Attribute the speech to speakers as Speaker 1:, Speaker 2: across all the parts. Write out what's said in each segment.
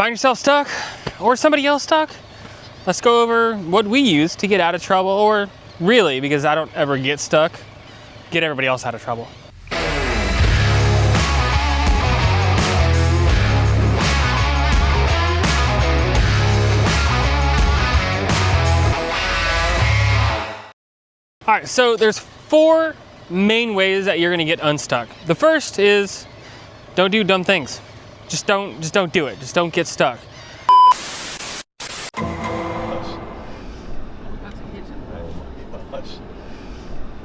Speaker 1: Find yourself stuck or somebody else stuck? Let's go over what we use to get out of trouble, or really, because I don't ever get stuck, get everybody else out of trouble. All right, so there's 4 main ways that you're gonna get unstuck. The first is don't do dumb things. Just don't do it. Just don't get stuck.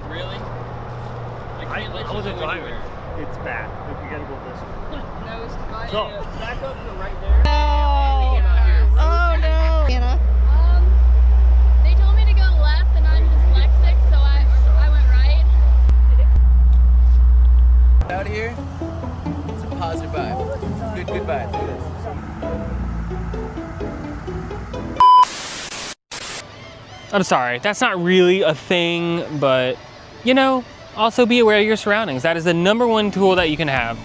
Speaker 1: Really?
Speaker 2: I wasn't driving. It's bad. Like, you gotta go this way.
Speaker 3: No, it's fine.
Speaker 2: So, back up to right there.
Speaker 3: Oh no! Anna. They told me to go left, and I'm dyslexic, so I went right.
Speaker 4: Out here, it's a positive vibe. Good vibe. Look at this.
Speaker 1: I'm sorry, that's not really a thing, but you know, also be aware of your surroundings. That is the #1 tool that you can have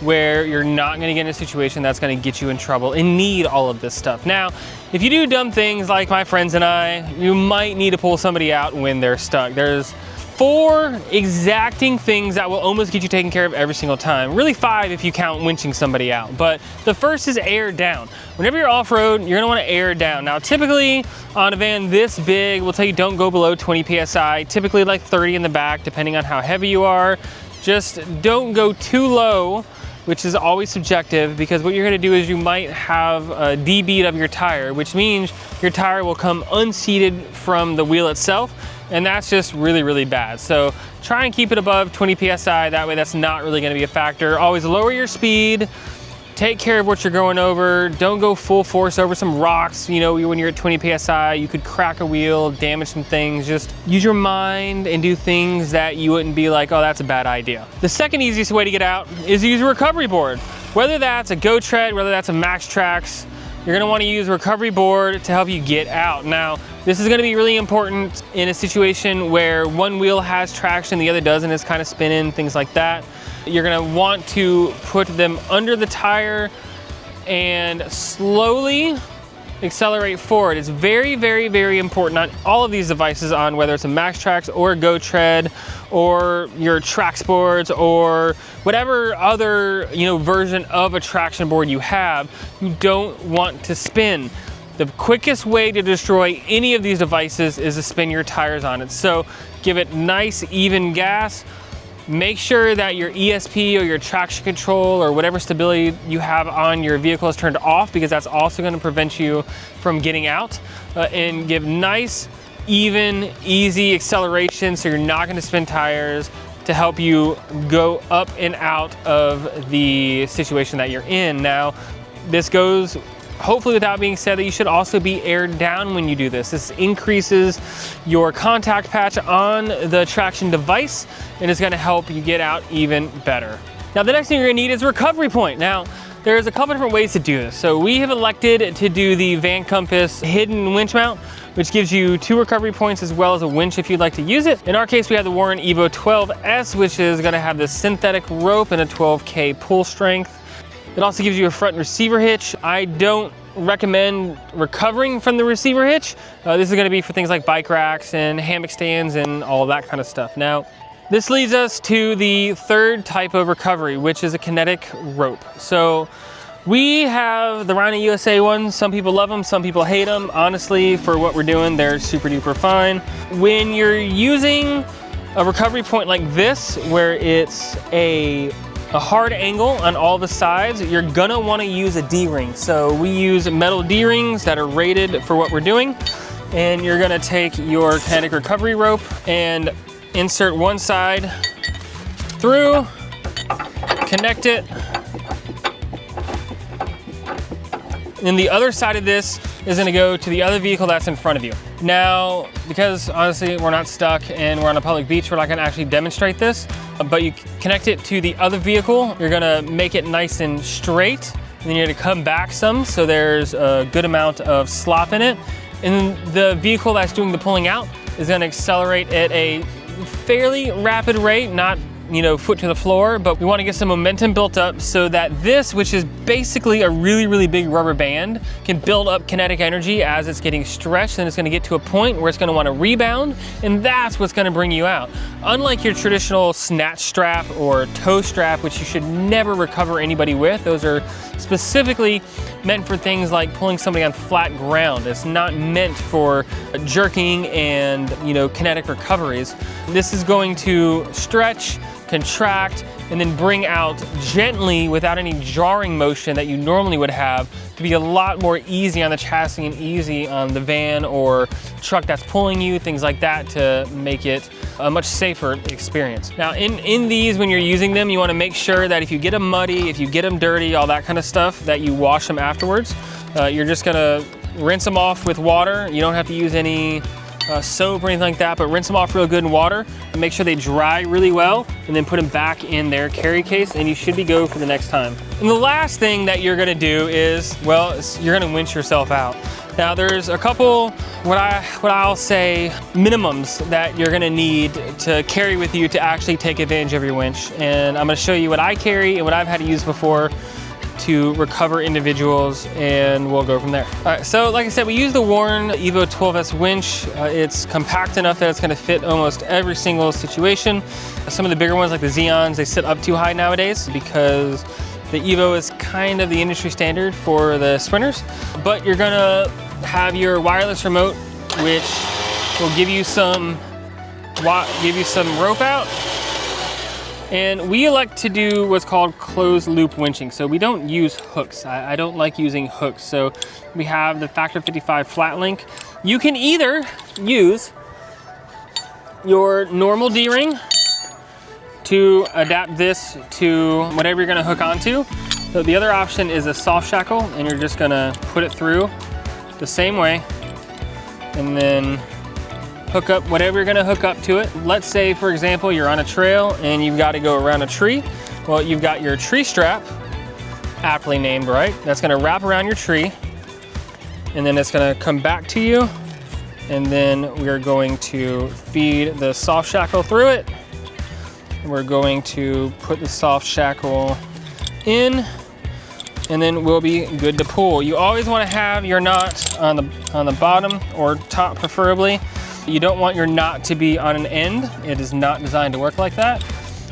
Speaker 1: where you're not gonna get in a situation that's gonna get you in trouble and need all of this stuff. Now, if you do dumb things like my friends and I, you might need to pull somebody out when they're stuck. There's 4 exacting things that will almost get you taken care of every single time. Really 5 if you count winching somebody out. But the first is air down. Whenever you're off-road, you're gonna wanna air down. Now typically on a van this big, we'll tell you don't go below 20 PSI, typically like 30 in the back, depending on how heavy you are. Just don't go too low, which is always subjective, because what you're gonna do is you might have a debeat of your tire, which means your tire will come unseated from the wheel itself, and that's just really, really bad. So try and keep it above 20 PSI, that way that's not really gonna be a factor. Always lower your speed, take care of what you're going over, don't go full force over some rocks. You know, when you're at 20 PSI, you could crack a wheel, damage some things. Just use your mind and do things that you wouldn't be like, oh, that's a bad idea. The second easiest way to get out is to use a recovery board. Whether that's a Go Tread, whether that's a Max Trax, you're gonna wanna use a recovery board to help you get out. Now, this is gonna be really important in a situation where one wheel has traction, the other doesn't, it's kind of spinning, things like that. You're gonna want to put them under the tire and slowly accelerate forward. It's very, very, very important on all of these devices, on whether it's a Max Trax or a Go Tread or your Trax boards or whatever other, you know, version of a traction board you have, you don't want to spin. The quickest way to destroy any of these devices is to spin your tires on it. So give it nice, even gas. Make sure that your ESP or your traction control or whatever stability you have on your vehicle is turned off, because that's also going to prevent you from getting out. And give nice, even, easy acceleration so you're not going to spin tires, to help you go up and out of the situation that you're in. Now, this goes hopefully without being said that you should also be aired down when you do this. This increases your contact patch on the traction device and is gonna help you get out even better. Now the next thing you're gonna need is a recovery point. Now there's a couple different ways to do this. So we have elected to do the Van Compass hidden winch mount, which gives you 2 recovery points as well as a winch if you'd like to use it. In our case, we have the Warren Evo 12S, which is gonna have this synthetic rope and a 12K pull strength. It also gives you a front receiver hitch. I don't recommend recovering from the receiver hitch. This is gonna be for things like bike racks and hammock stands and all of that kind of stuff. Now, this leads us to the third type of recovery, which is a kinetic rope. So we have the Rhino USA ones. Some people love them, some people hate them. Honestly, for what we're doing, they're super duper fine. When you're using a recovery point like this, where it's a hard angle on all the sides, you're gonna wanna use a D-ring. So we use metal D-rings that are rated for what we're doing. And you're gonna take your kinetic recovery rope and insert one side through, connect it. And the other side of this is gonna go to the other vehicle that's in front of you. Now, because honestly, we're not stuck and we're on a public beach, we're not gonna actually demonstrate this, but you connect it to the other vehicle. You're gonna make it nice and straight, and then you're gonna come back some so there's a good amount of slop in it. And the vehicle that's doing the pulling out is gonna accelerate at a fairly rapid rate, not foot to the floor, but we want to get some momentum built up so that this, which is basically a really, really big rubber band, can build up kinetic energy as it's getting stretched, and it's going to get to a point where it's going to want to rebound, and that's what's going to bring you out. Unlike your traditional snatch strap or toe strap, which you should never recover anybody with, those are specifically meant for things like pulling somebody on flat ground. It's not meant for jerking and kinetic recoveries. This is going to stretch, contract, and then bring out gently without any jarring motion that you normally would have, to be a lot more easy on the chassis and easy on the van or truck that's pulling you, things like that, to make it a much safer experience. Now in these, when you're using them, you want to make sure that if you get them muddy, if you get them dirty, all that kind of stuff, that you wash them afterwards. You're just gonna rinse them off with water. You don't have to use any soap or anything like that, but rinse them off real good in water and make sure they dry really well, and then put them back in their carry case, and you should be go for the next time. And the last thing that you're gonna do is, you're gonna winch yourself out. Now there's a couple, what I'll say, minimums that you're gonna need to carry with you to actually take advantage of your winch. And I'm gonna show you what I carry and what I've had to use before to recover individuals, and we'll go from there. All right, so like I said, we use the Warren Evo 12S winch. It's compact enough that it's gonna fit almost every single situation. Some of the bigger ones like the Xeons, they sit up too high nowadays because the Evo is kind of the industry standard for the sprinters. But you're gonna have your wireless remote, which will give you some rope out. And we elect to do what's called closed loop winching. So we don't use hooks. I don't like using hooks. So we have the Factor 55 flat link. You can either use your normal D-ring to adapt this to whatever you're gonna hook onto. So the other option is a soft shackle, and you're just gonna put it through the same way, and then hook up whatever you're gonna hook up to it. Let's say, for example, you're on a trail and you've got to go around a tree. Well, you've got your tree strap, aptly named, right? That's gonna wrap around your tree, and then it's gonna come back to you, and then we're going to feed the soft shackle through it. We're going to put the soft shackle in, and then we'll be good to pull. You always wanna have your knot on the bottom, or top preferably. You don't want your knot to be on an end. It is not designed to work like that.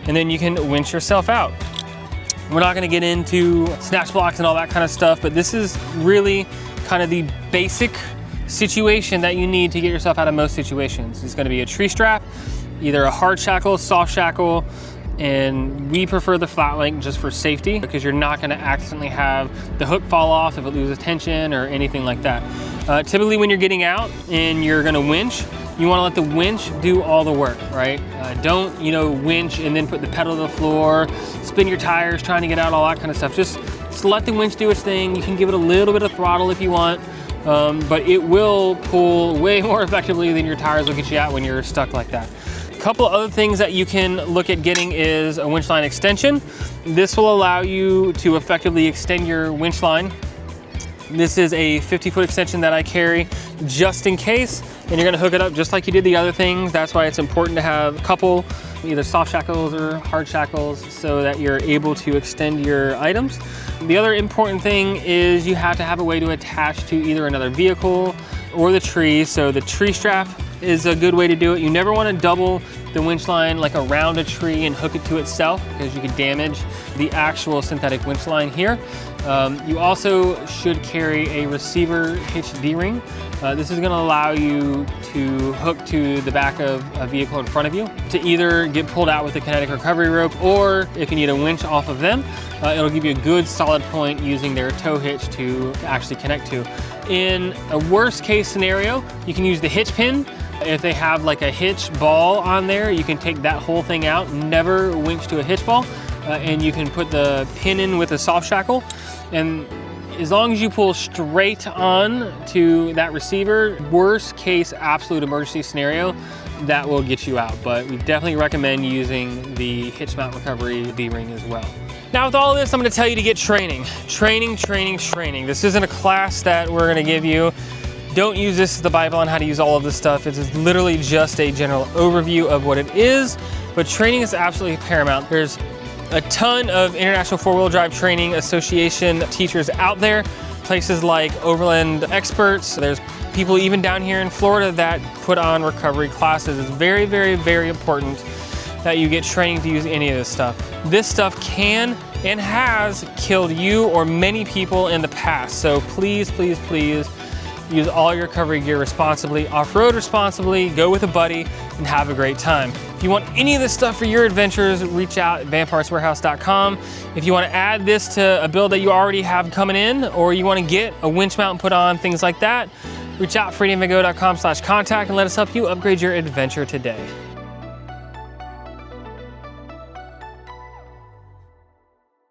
Speaker 1: And then you can winch yourself out. We're not gonna get into snatch blocks and all that kind of stuff, but this is really kind of the basic situation that you need to get yourself out of most situations. It's gonna be a tree strap, either a hard shackle, soft shackle, and we prefer the flat link just for safety, because you're not gonna accidentally have the hook fall off if it loses tension or anything like that. Typically when you're getting out and you're gonna winch, you wanna let the winch do all the work, right? Don't, winch and then put the pedal to the floor, spin your tires trying to get out, all that kind of stuff. Just let the winch do its thing. You can give it a little bit of throttle if you want, but it will pull way more effectively than your tires will get you out when you're stuck like that. Couple other things that you can look at getting is a winch line extension. This will allow you to effectively extend your winch line. This is a 50-foot extension that I carry just in case, and you're gonna hook it up just like you did the other things. That's why it's important to have a couple, either soft shackles or hard shackles, so that you're able to extend your items. The other important thing is you have to have a way to attach to either another vehicle or the tree. So the tree strap is a good way to do it. You never want to double the winch line like around a tree and hook it to itself, because you could damage the actual synthetic winch line here. You also should carry a receiver hitch D-ring. This is going to allow you to hook to the back of a vehicle in front of you to either get pulled out with a kinetic recovery rope, or if you need a winch off of them, it'll give you a good solid point using their tow hitch to actually connect to. In a worst case scenario, you can use the hitch pin. If they have like a hitch ball on there, you can take that whole thing out, never winch to a hitch ball, and you can put the pin in with a soft shackle. And as long as you pull straight on to that receiver, worst case absolute emergency scenario, that will get you out. But we definitely recommend using the hitch mount recovery D-ring as well. Now with all of this, I'm gonna tell you to get training. Training. This isn't a class that we're gonna give you. Don't use this as the Bible on how to use all of this stuff. It is literally just a general overview of what it is, but training is absolutely paramount. There's a ton of International Four-Wheel Drive Training Association teachers out there, places like Overland Experts. There's people even down here in Florida that put on recovery classes. It's very, very, very important that you get training to use any of this stuff. This stuff can and has killed you or many people in the past. So please, please, please use all your recovery gear responsibly, off-road responsibly, go with a buddy, and have a great time. If you want any of this stuff for your adventures, reach out at vanpartswarehouse.com. If you want to add this to a build that you already have coming in, or you want to get a winch mount put on, things like that, reach out freedomvago.com/contact and let us help you upgrade your adventure today.